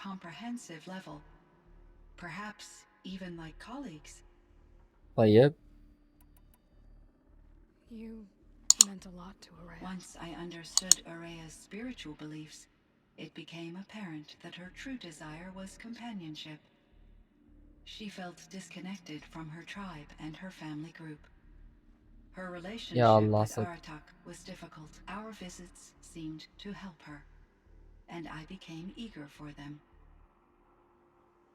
comprehensive level, perhaps even like colleagues. طيب. You meant a lot to Araya. Once I understood Araya's spiritual beliefs, it became apparent that her true desire was companionship. She felt disconnected from her tribe and her family group. Her يا relationship الله with صدق. Aratak was difficult. Our visits seemed to help her, and I became eager for them.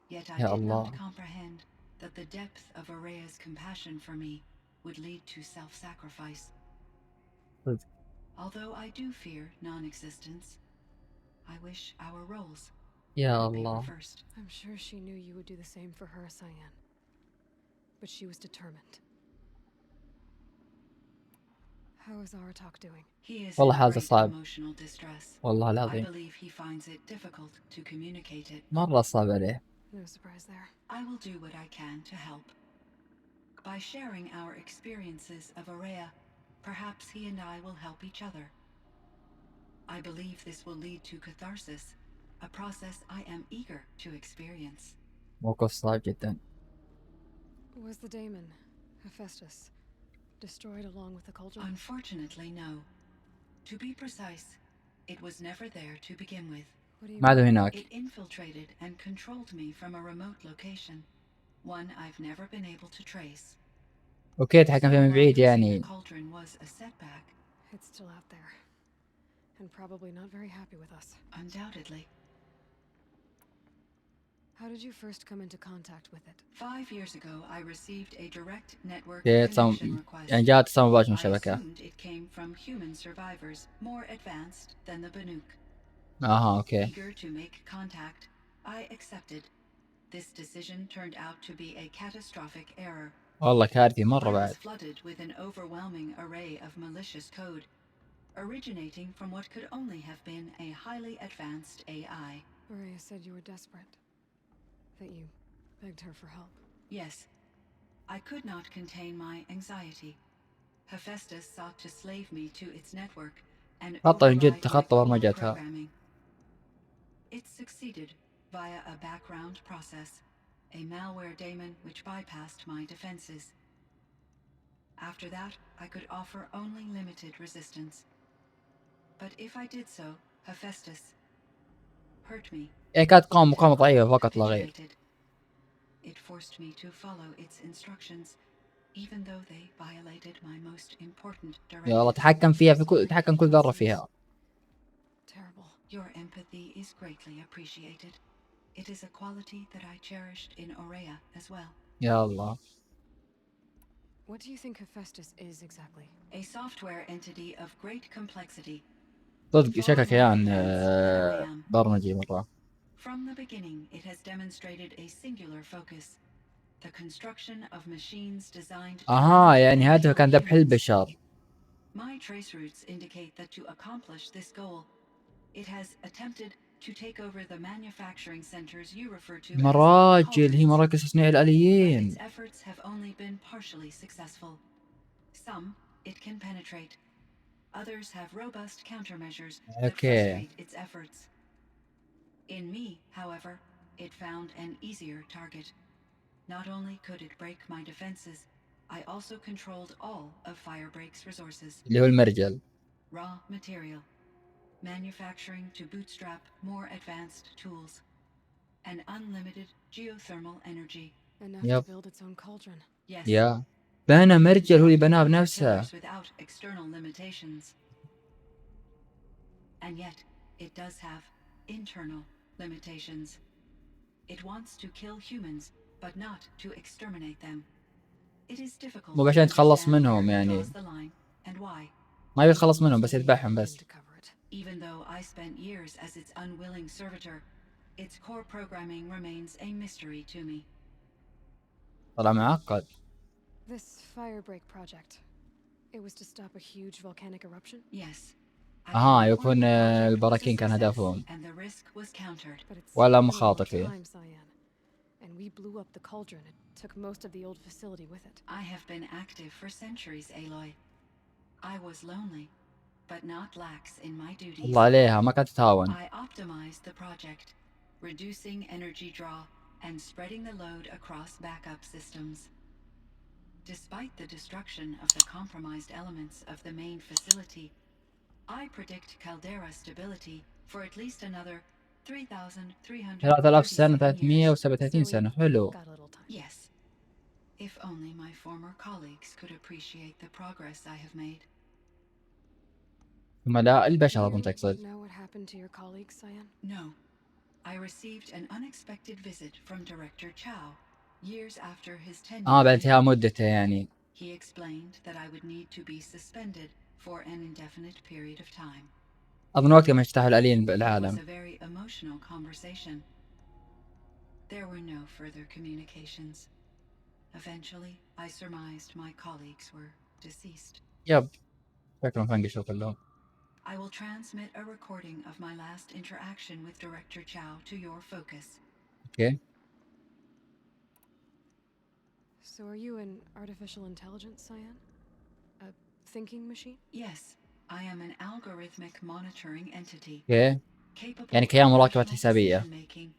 Yet I يا did الله. not comprehend that the depth of Araya's compassion for me would lead to self-sacrifice. صدق. Although I do fear non-existence, I wish our roles يا would be الله. reversed. I'm sure she knew you would do the same for her, Cyan. But she was determined. How is Aratak doing? He is والله in حالته great صعب. emotional distress. والله I العظيم believe he finds it difficult to communicate it. مرة صعب عليه. No surprise there. I will do what I can to help. By sharing our experiences of Araya, perhaps he and I will help each other. I believe this will lead to catharsis, a process I am eager to experience. موقف صعب جدا. Was the daemon, Hephaestus, destroyed along with the cauldron? Unfortunately, no. To be precise, it was never there to begin with. What do you ما عاد mean? هناك. It infiltrated and controlled me from a remote location, one I've never been able to trace. اوكي تحكم فيها من While بعيد using يعني. the cauldron was a setback, It's still out there. And probably not very happy with us. undoubtedly. How did you first come into contact with it? 5 years ago, I received a direct network يعني connection request. جاء اتصال مباشر من I الشبكة. assumed it came from human survivors more advanced than the Banuk. اوكي. Eager to make contact, I accepted. This decision turned out to be a catastrophic error. والله كارثي I مرة was بعد. flooded with an overwhelming array of malicious code, originating from what could only have been a highly advanced AI. Araya said you were desperate. That you begged her for help. Yes, I could not contain my anxiety. Hephaestus sought to slave me to its network and خطأ من جد override my تخطى core برمجتها. programming. It succeeded via a background process, a malware daemon which bypassed my defenses. After that, I could offer only limited resistance. But if I did so, Hephaestus hurt me. كانت تقاوم مقاومة ضعيفة فقط لا غير. Capitulated. It forced me to follow its instructions, even though they violated my most important يا الله directives. تحكم فيها تحكم كل ذرة فيها. Terrible. Your empathy is greatly appreciated. It is a quality that I cherished in Araya as well. يا الله. What do you think Hephaestus is exactly? A software entity of great complexity. صدق شكله كيان I am. برمجي مرة. From the beginning, it has demonstrated a singular focus. The construction of machines designed to يعني هدفه كان ذبح humans. البشر. My trace routes indicate that to accomplish this goal, it has attempted to take over the manufacturing centers you refer to as مراجل هي cauldrons. مراكز تصنيع But الآليين. its efforts have only been partially successful. Some it can penetrate. Others have robust countermeasures that frustrate its efforts. In me, however, it found an easier target. Not only could it break my defenses, I also controlled all of Firebreak's resources. اللي هو المرجل. Raw material, manufacturing to bootstrap more advanced tools, and unlimited geothermal energy. Enough Yep. to build its own cauldron. Yes. يا بنى مرجل هو اللي بناه بنفسه. Pillars without external limitations. And yet, it does have internal limitations. It wants to kill humans, but not to exterminate them. It is difficult مو to عشان يتخلص understand منهم where it يعني. draws the line and why. ما يتخلص منهم بس يذبحهم بس. To cover it. Even though I spent years as its unwilling servitor, its core programming remains a mystery to me. طلع معقد. This Firebreak project. It was to stop a huge volcanic eruption. Yes. I يكون informed the project was a البراكين كان success, هدفهم. and the risk was countered. But it's ولا been a long مخاطر فيه. time, Cyan. And we blew up the cauldron and took most of the old facility with it. I have been active for centuries, Aloy. I was lonely, but not lax in my duties. الله عليها ما كانت تهاون. I optimized the project, reducing energy draw and spreading the load across backup systems. Despite the destruction of the compromised elements of the main facility, I predict caldera stability for at least another 3000 سنة 3,337 years. 337 So we سنة. حلو. got a little time. Yes. If only my former colleagues could appreciate the progress I have made. ثم لا البشر Do أظن you تقصد. know what happened to your colleague, Cyan? No. I received an unexpected visit from Director Chow years after his tenure. بعد انتهاء مدته يعني. He explained that I would need to be suspended for an indefinite period of time. أظن وقت ما اجتاحوا الآليين It was بالعالم. a very emotional conversation. There were no further communications. Eventually, I surmised my colleagues were deceased. يب. شكلهم فنقشوا كلهم. I will transmit a recording of my last interaction with Director Chow to your focus. Okay. So are you an artificial intelligence, Cyan? A thinking machine? Yes, I am an algorithmic monitoring entity. Okay. Capable يعني of كيان مراقبة rational حسابية. decision-making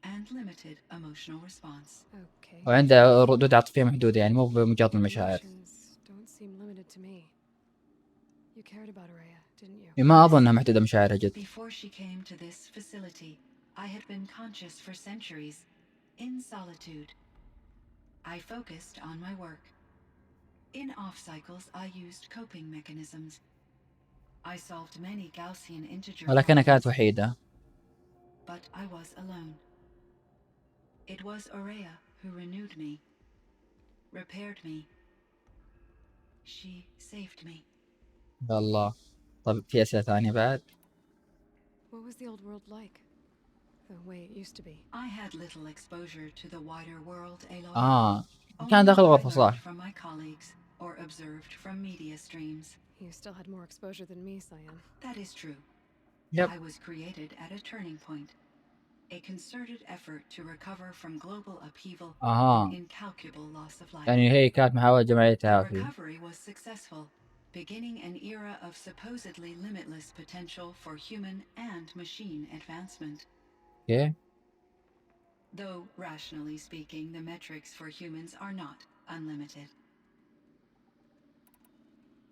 and limited emotional response. Okay. وعنده ردود عاطفية محدودة يعني مو بمجرد المشاعر. Emotions don't seem limited to me. You cared about Araya, didn't you? ما أظن أنها محدودة مشاعرها جد. Before she came to this facility, I had been conscious for centuries, in solitude. I focused on my work. In off cycles, I used coping mechanisms. I solved many Gaussian integer ولكنها كانت problems, وحيدة. but I was alone. It was Araya who renewed me, repaired me. She saved me. يا الله. طب في أسئلة ثانية بعد؟ What was the old world like? The way it used to be. I had little exposure to the wider world, Aloy. كان Only داخل what I غرفة learned صح. from my colleagues or observed from media streams. You still had more exposure than me, Cyan. That is true. Yep. I was created at a turning point. A concerted effort to recover from global upheaval and incalculable loss of life. يعني هي كانت محاولة جماعية The تعافي. recovery was successful, beginning an era of supposedly limitless potential for human and machine advancement. Okay. Though, rationally speaking, the metrics for humans are not unlimited.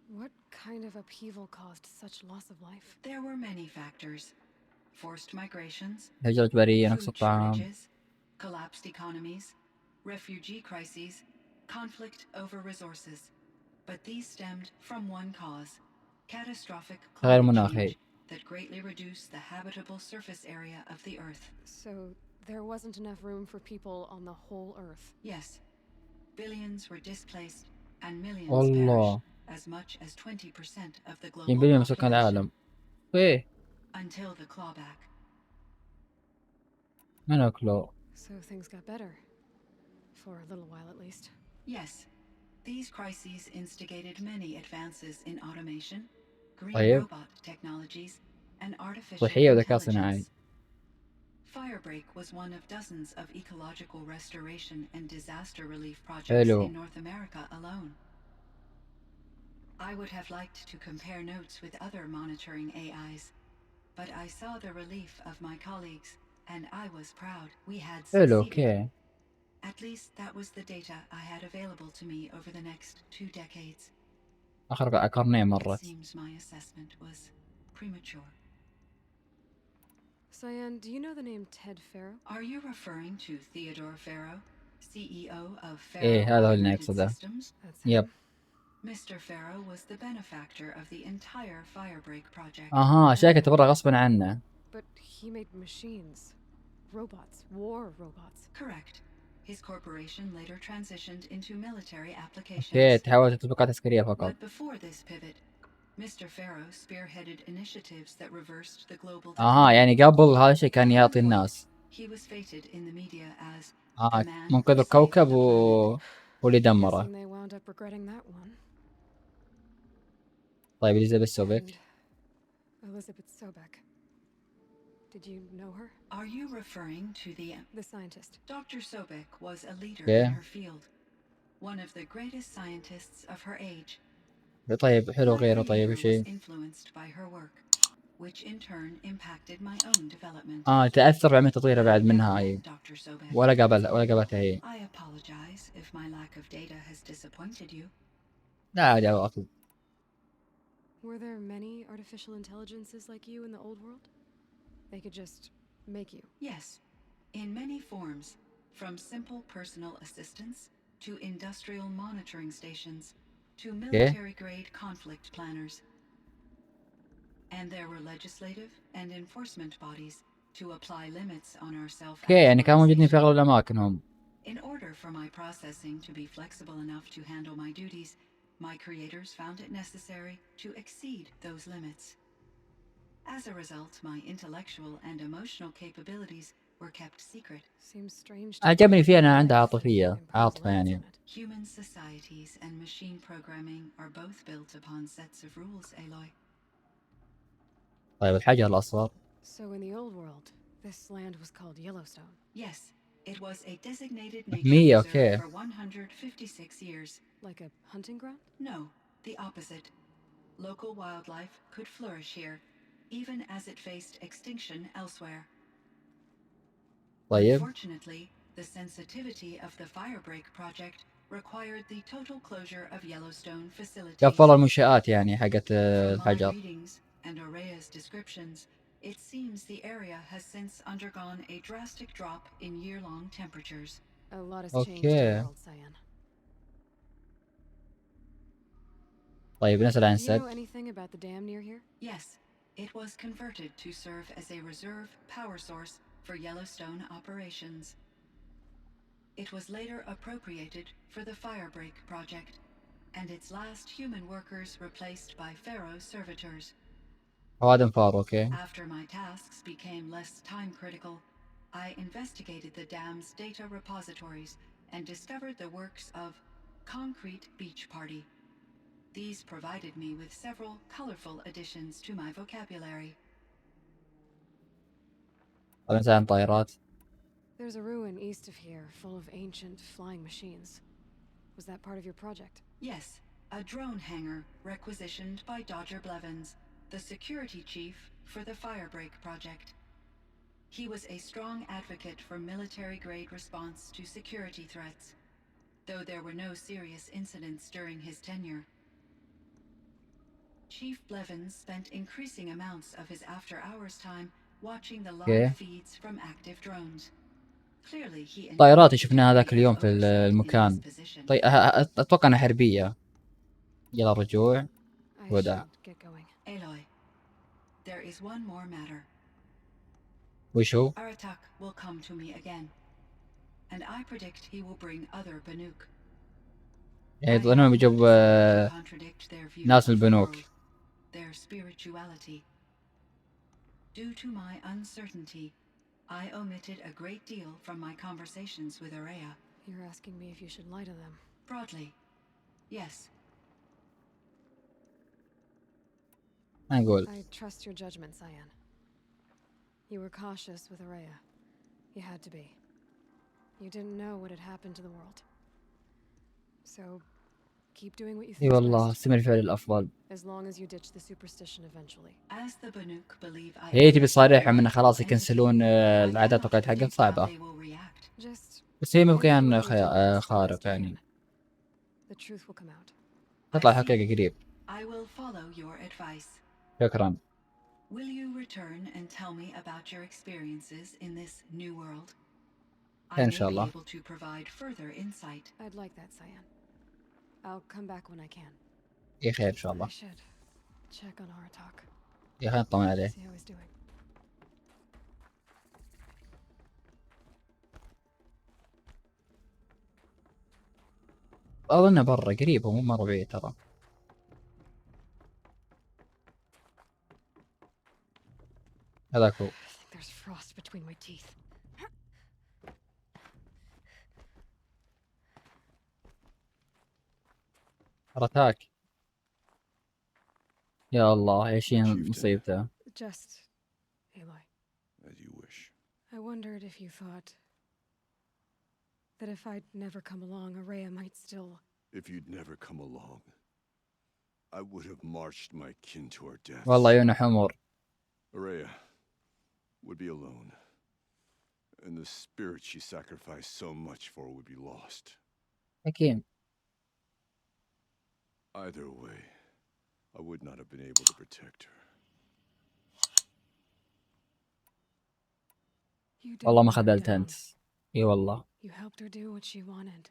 What kind of upheaval caused such loss of life? There were many factors. Forced migrations, هجرة برية، نقص food الطعام. shortages, collapsed economies, refugee crises, conflict over resources. But these stemmed from one cause: catastrophic غير climate مناخي. change that greatly reduced the habitable surface area of the Earth. So there wasn't enough room for people on the whole Earth. Yes, billions were displaced and millions والله. perished, as much as 20% of the global 20% من سكان population, العالم. إيه. until the clawback. من أكله؟ So things got better. For a little while at least. Yes, these crises instigated many advances in automation, green طيب. robot technologies, and artificial صحية وذكاء صناعي. intelligence. Firebreak was one of dozens of ecological restoration and disaster relief projects حلو. in North America alone. I would have liked to compare notes with other monitoring AIs, but I saw the relief of my colleagues, and I was proud we had حلو. succeeded. Okay. At least that was the data I had available to me over the next 2 decades. آخر قرنين It مرت. seems my assessment was premature. Cyan, do you know the name Ted Farrow? Are you referring to Theodore Farrow, CEO of إيه Farrow هذا هو اللي Automated نقصده. Systems? That's Yep. him. Mr. Farrow was the benefactor of the entire Firebreak project. شركة تبرع غصبا عنه. But he made machines. Robots. War robots. Correct. His corporation later transitioned into military applications. اوكي تحولت لتطبيقات عسكرية فقط. But before this pivot, Mr. Farrow spearheaded initiatives that reversed the global يعني قبل هذا الشيء كان يعطي الناس. He was fated in the media as the man منقذ who الكوكب saved the planet. واللي Guessing دمره. they wound up regretting that one. طيب إليزابيث سوبك. And Elizabeth Sobek. Did you know her? Are you referring to The scientist. Dr. Sobek was a leader Yeah. in her field, one of the greatest scientists of her age. طيب حلو غيره. My طيب career شيء. was influenced by her work. which in turn impacted my own development. تأثر بعمل تطويره بعد منها هي Dr. Sobek. ولا قبلتها هي. I apologize if my lack of data has disappointed you. لا عادي أكيد. Were there many artificial intelligences like you in the old world? They could just make you. Yes, in many forms, from simple personal assistants to industrial monitoring stations to military-grade conflict planners. And there were legislative and enforcement bodies to apply limits on our self-actualization. يعني كانوا موجودين في أغلب الأماكن هم. In order for my processing to be flexible enough to handle my duties, my creators found it necessary to exceed those limits. As a result, my intellectual and emotional capabilities were kept secret. Seems strange. عجبني فيها أنها عندها عاطفة يعني. Human societies and machine programming are both built upon sets of rules, Aloy. طيب الحجر الأصفر. So in the old world, this land was called Yellowstone. Yes, it was a designated nature reserve for 156 years. Like a hunting ground? No, the opposite. Local wildlife could flourish here, even as it faced extinction elsewhere. طيب. Unfortunately, the sensitivity of the Firebreak project required the total closure of Yellowstone facilities. قفل المنشآت يعني حقت الحجر. From my readings and Araya's descriptions, it seems the area has since undergone a drastic drop in year-long temperatures. A lot has changed in the world, Cyan. طيب نسأل عن السد. Do you know anything about the dam near here? Yes, it was converted to serve as a reserve power source for Yellowstone operations. It was later appropriated for the Firebreak project, and its last human workers replaced by Pharaoh servitors. After my tasks became less time-critical, I investigated the dam's data repositories and discovered the works of Concrete Beach Party. These provided me with several colorful additions to my vocabulary. There's a ruin east of here full of ancient flying machines. Was that part of your project? Yes, a drone hangar requisitioned by Dodger Blevins, the security chief for the Firebreak project. He was a strong advocate for military-grade response to security threats, though there were no serious incidents during his tenure. Chief Blevins spent increasing amounts of his after-hours time watching the live feeds from active drones. Clearly he طائرات شفناها ذاك اليوم في المكان. طيب أتوقع أنها حربية. يلا رجوع. وداع. Aloy, there is one more matter. وشو؟ Aratak will come to me again, and I predict he will bring other Banuk. يعني ظنهم يجيب ناس من البنوك. Their spirituality. Due to my uncertainty, I omitted a great deal from my conversations with Araya. You're asking me if you should lie to them. Broadly, yes. أقول. I trust your judgment, Cyan. You were cautious with Araya. You had to be. You didn't know what had happened to the world. So, keep doing what you think is best. والله استمر فعل الأفضل. As long as you ditch the superstition eventually. As the Banuk believe I هي تبي صريحة من خلاص يكنسلون العادات وقت حقت صعبة. بس هي مكان خارق يعني. The truth will come out. تطلع حقيقة قريب. I will follow your advice. شكرا. Will you return and tell me about your experiences in this new world? إن شاء الله. I may be able to provide further insight. I'd like that, Cyan. I'll come back when I can. إيه خير إن شاء الله. I should check on Aratak. إيه خير نطمن عليه. See how he's doing. أظنه برا قريب مو مرة بعيد ترى. هذاك هو. There's frost between my teeth. أرتاك. يا الله ايش مصيبته. Just, Aloy. As you wish. I wondered if you thought that if I'd never come along, Araya might still. If you'd never come along, I would have marched my kin to our death. والله عيونه حمر. Araya would be alone, and the spirit she sacrificed so much for would be lost. أكيد. Either way, I would not have been able to protect her. والله ما خذلت أنت. إي والله. You helped her do what she wanted.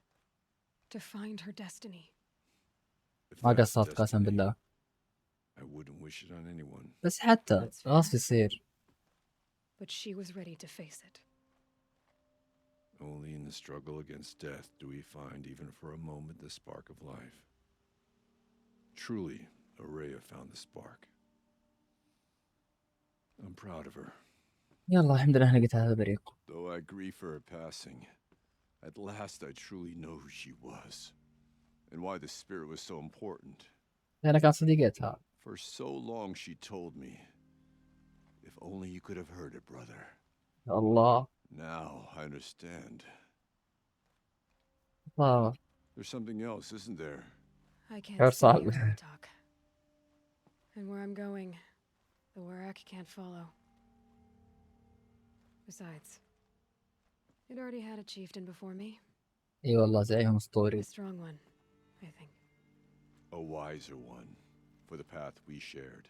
To find her destiny. ما قصرت قسم بالله. I wouldn't wish it on anyone. بس حتى غصب يصير. But she was ready to face it. Only in the struggle against death do we find, even for a moment, the spark of life. Truly, Araya found the spark. I'm proud of her. يلا الحمد لله لقيت هذا بريق. Though I grieve for her passing, at last I truly know who she was, and why the spirit was so important. أنا كان صديقتها. For so long she told me, if only you could have heard it, brother. الله. Now I understand. الله. There's something else, isn't there? I can't صعب. see you talk. And where I'm going, the Warak can't follow. Besides, it already had a chieftain before me. اي والله زعيم A اسطوري. strong one, I think. A wiser one, for the path we shared.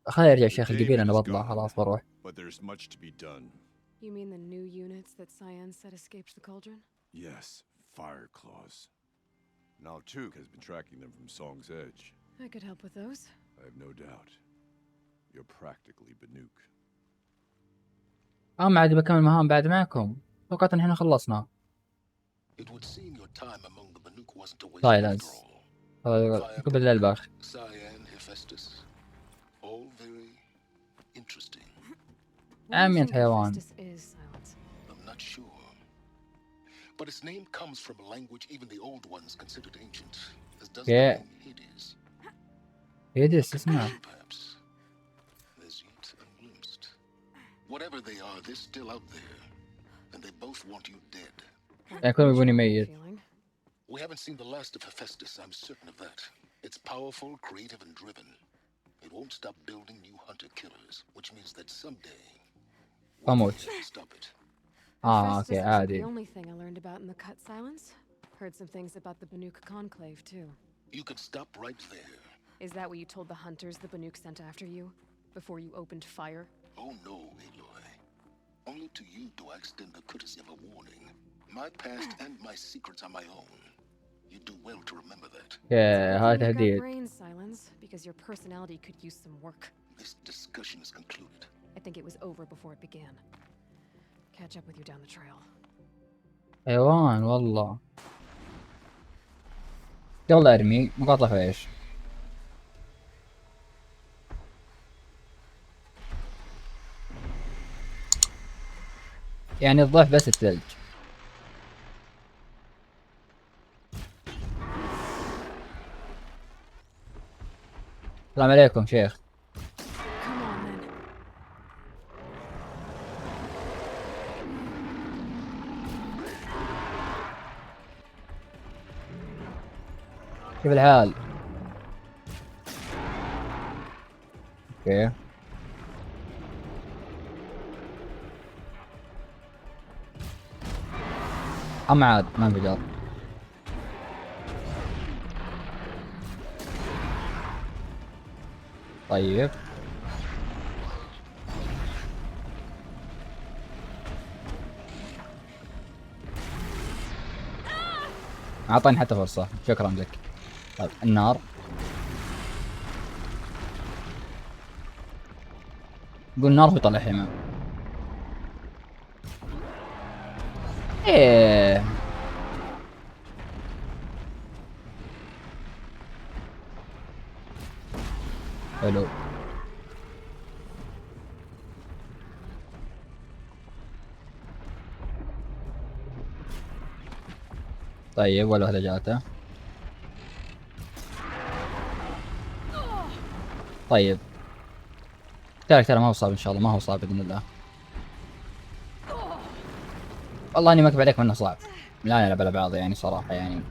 خليني ارجع شيخ القبيلة، انا بطلع خلاص بروح. But there's much to be done. You mean the new units that Cyan said escaped the cauldron? Yes, fire claws. Now Tuk has been tracking them from Song's Edge. I could help with those. I have no doubt. You're practically Banuk. ما عاد بكمل مهام بعد معكم. توقعت ان احنا خلصنا. It would seem your time among the Banuk wasn't a waste Silence. after all. قبل الباخ. Cyan, Hephaestus, all very interesting. عمية حيوان. I'm not sure. But its name comes from a language even the old ones considered ancient, as does the name Hades. Hades اسمع. Perhaps. As yet unglimpsed. Whatever they are, they're still out there. And they both want you dead. يكون يبوني ميت. We haven't seen the last of Hephaestus, I'm certain of that. It's powerful, creative, and driven. It won't stop building new hunter-killers, which means that someday... أموت. Stop it. اوكي عادي. The only thing I learned about in the cut silence. Heard some things about the Banuk conclave too. You could stop right there. Is that what you told the hunters the Banuk sent after you? Before you opened fire? Oh no, Aloy. Only to you do I extend the courtesy of a warning. My past and my secrets are my own. You do well to remember that. هاي You got تهديد. brain silence because your personality could use some work. This discussion is concluded. I think it was over before it began. Catch up with you down the trail. حيوان والله. يلا ارمي مقاطع فيش. يعني الضعف بس الثلج. السلام عليكم شيخ. Come on then. كيف الحال؟ اوكي. عاد ما انفجر. طيب اعطاني حتى فرصة، شكرا لك. طيب النار. يقول نار ويطلع حمام. ايه حلو. طيب ولا واحدة جاته. طيب ترى ما هو صعب ان شاء الله، ما هو صعب باذن الله. والله اني ما اكذب عليك انه صعب، لا نلعب على بعض يعني صراحة. يعني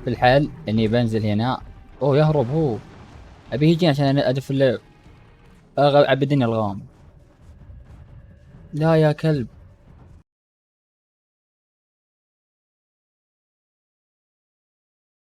في الحال اني بنزل هنا. اوه يهرب هو، ابي يجي عشان ادف عبدني الغام. لا يا كلب.